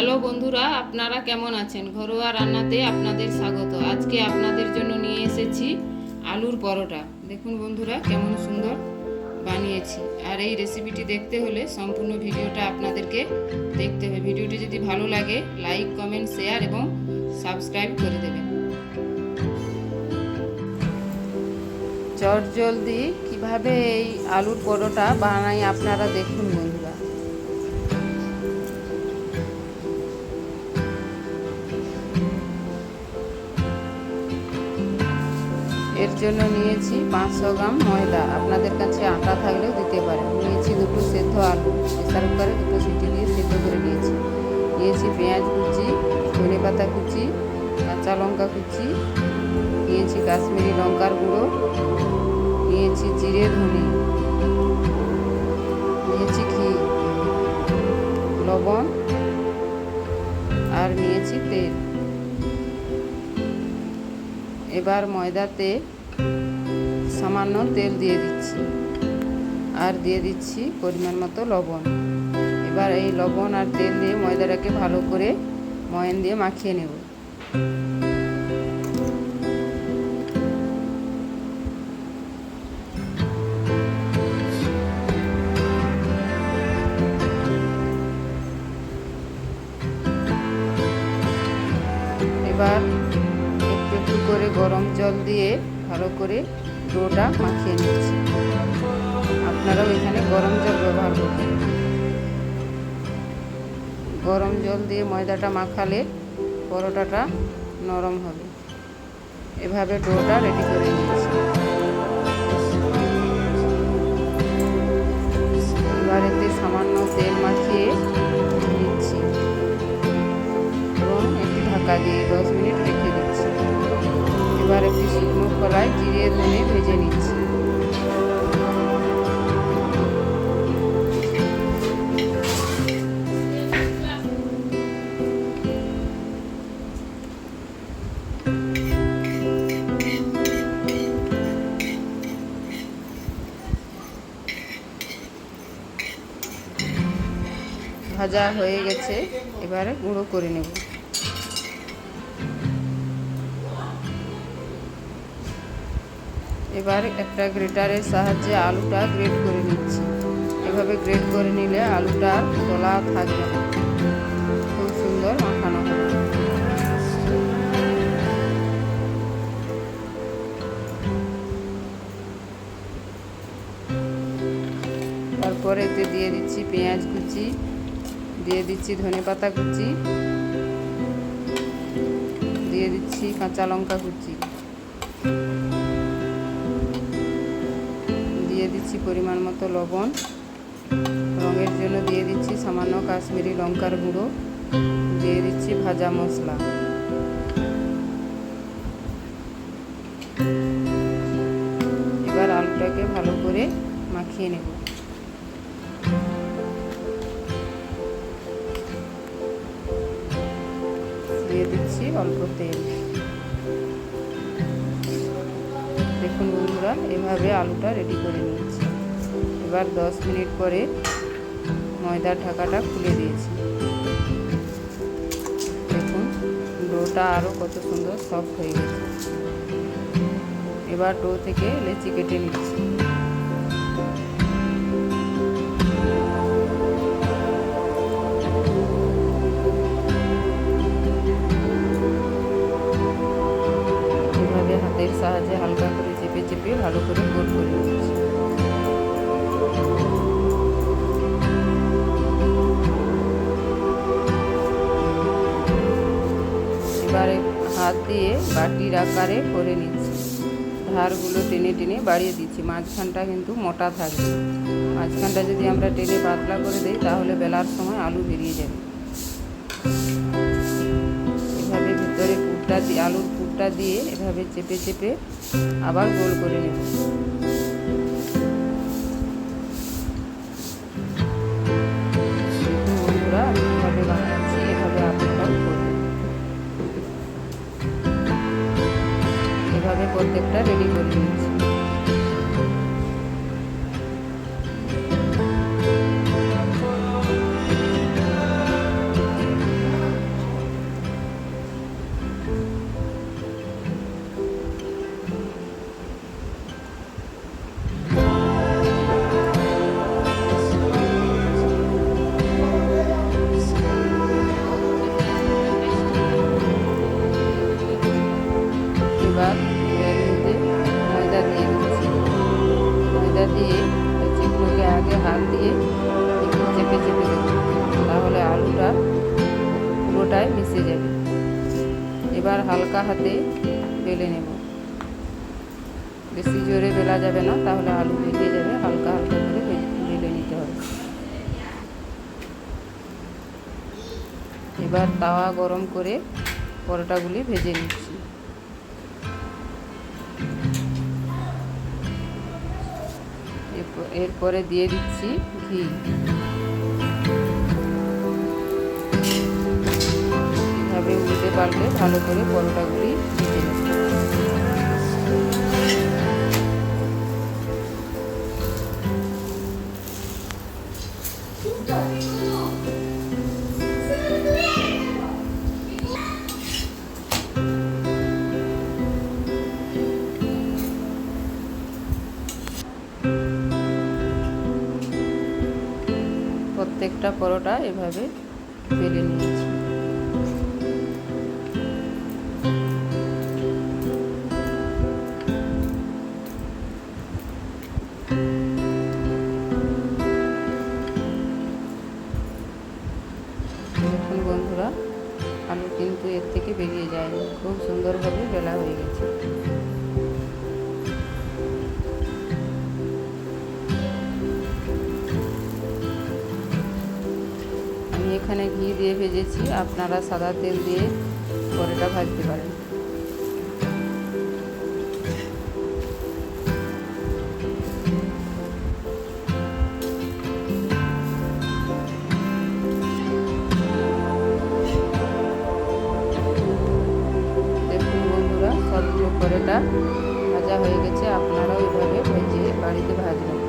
Hello বন্ধুরা, আপনারা কেমন আছেন? ঘরোয়া রান্নাতে আপনাদের স্বাগত। আজকে আপনাদের জন্য নিয়ে এসেছি আলুর পরোটা। দেখুন বন্ধুরা, কেমন সুন্দর বানিয়েছি। আর এই রেসিপিটি দেখতে হলে সম্পূর্ণ ভিডিওটা আপনাদেরকে দেখতে হবে। ভিডিওটি যদি ভালো লাগে লাইক, কমেন্ট, শেয়ার এবং সাবস্ক্রাইব করে দেবেন। চটজলদি কিভাবে এই আলুর পরোটা বানাই আপনারা দেখুন বন্ধুরা। এর জন্য নিয়েছি 500 গ্রাম ময়দা, আপনাদের কাছে আটা থাকলেও দিতে পারেন। নিয়েছি দুটো সেদ্ধ আলু, প্রেসার কুকারে দুটো সিটি দিয়ে সেদ্ধ করে নিয়েছি। নিয়েছি পেঁয়াজ কুচি, ধনে পাতা কুচি, কাঁচা লঙ্কা কুচি, নিয়েছি কাশ্মীরি লঙ্কার গুঁড়ো, নিয়েছি জিরে ধনে, নিয়েছি ঘি, লবণ আর নিয়েছি তেল। এবার ময়দাতে সামান্য তেল দিয়ে দিচ্ছি আর দিয়ে দিচ্ছি পরিমাণ মতো লবণ। এবার এই লবণ আর তেল দিয়ে ময়দাটাকে ভালো করে ময়ান দিয়ে মাখিয়ে নেব। এবার একটু করে গরম জল দিয়ে ভালো করে ডোটা মাখিয়ে নিচ্ছি। আপনারাও এখানে গরম জল ব্যবহার করবেন। গরম জল দিয়ে ময়দাটা মাখালে পরোটাটা নরম হবে। এভাবে ডোটা রেডি করে নিচ্ছি। এবার এতে সামান্য তেল মাখিয়ে নিচ্ছি এবং একটি ঢাকা দিয়ে 10 মিনিট রেখে দিচ্ছি। এবার একটি শুকনো কড়াই জিরে ধনে ভেজে নিচ্ছি। ভাজা হয়ে গেছে, এবারে গুঁড়ো করে নেব। এবার একটা গ্রেটারের সাহায্যে আলুটা গ্রেট করে নিচ্ছি। এভাবে গ্রেট করে নিলে আলুটা তলা থাকবে না, খুব সুন্দর মাখানো হবে। তারপরে এতে দিয়ে দিচ্ছি পেঁয়াজ কুচি, দিয়ে দিচ্ছি ধনে পাতা কুচি, দিয়ে দিচ্ছি কাঁচা লঙ্কা কুচি, দিয়ে দিচ্ছি পরিমাণ মতো লবণ, রঙের জন্য দিয়ে দিচ্ছি সামান্য কাশ্মীরি লঙ্কার গুঁড়ো, দিয়ে দিচ্ছি ভাজা মশলা। এবার আলুটাকে ভালো করে মাখিয়ে নেব। দিয়ে দিচ্ছি অল্প তেল। দেখুন বন্ধুরা, এভাবে আলুটা রেডি করে নিয়েছি। এবার 10 মিনিট পরে ময়দার ঢাকাটা খুলে দিয়েছি। দেখুন ডোটা আরও কত সুন্দর সফট হয়ে গেছে। এবার ডো থেকে লেচি কেটে নিচ্ছি। হাতের সাহায্যে হালকা করে চেপে চেপে ভালো করে গোল করে নিচ্ছি। এবারে হাত দিয়ে বাটির আকারে করে নিচ্ছি। ধারগুলো টেনে টেনে বাড়িয়ে দিচ্ছি। মাঝখানটা কিন্তু মোটা থাকবে। মাঝখানটা যদি আমরা টেনে পাতলা করে দিই তাহলে বেলার সময় আলু বেরিয়ে যাবে। এভাবে ভিতরে পুরটা দিয়ে আলুর পুরটা দিয়ে এভাবে চেপে চেপে আবার গোল করে নেব। বন্ধুরা, আমি এভাবে বানাচ্ছি, এভাবে আপনারাও করবেন। এভাবে প্রত্যেকটা রেডি করে নিচ্ছি। এবার হালকা হাতে বেলে নেব। বেশি জোরে বেলা যাবে না, তাহলে আলু বেরিয়ে যাবে। হালকা হালকা করে বেলে নিতে হবে। এবার তাওয়া গরম করে পরোটাগুলি ভেজে নিচ্ছি। এরপরে দিয়ে দিচ্ছি ঘি। এভাবে উল্টে পাল্টে ভালো করে পরোটাগুলি ভেজে নেব। প্রত্যেকটা পরোটা এভাবে বেলে নিয়েছি। দেখুন বন্ধুরা, আলু কিন্তু এর থেকে বেরিয়ে যায়, খুব সুন্দরভাবে বেলা হয়ে গেছে। আমি এখানে ঘি দিয়ে ভেজেছি, আপনারা সাদা তেল দিয়ে পরোটা ভাজতে পারেন। দেখুন বন্ধুরা, সবগুলো পরোটা ভাজা হয়ে গেছে। আপনারাও এভাবে ভেজে বাড়িতে ভাজবেন।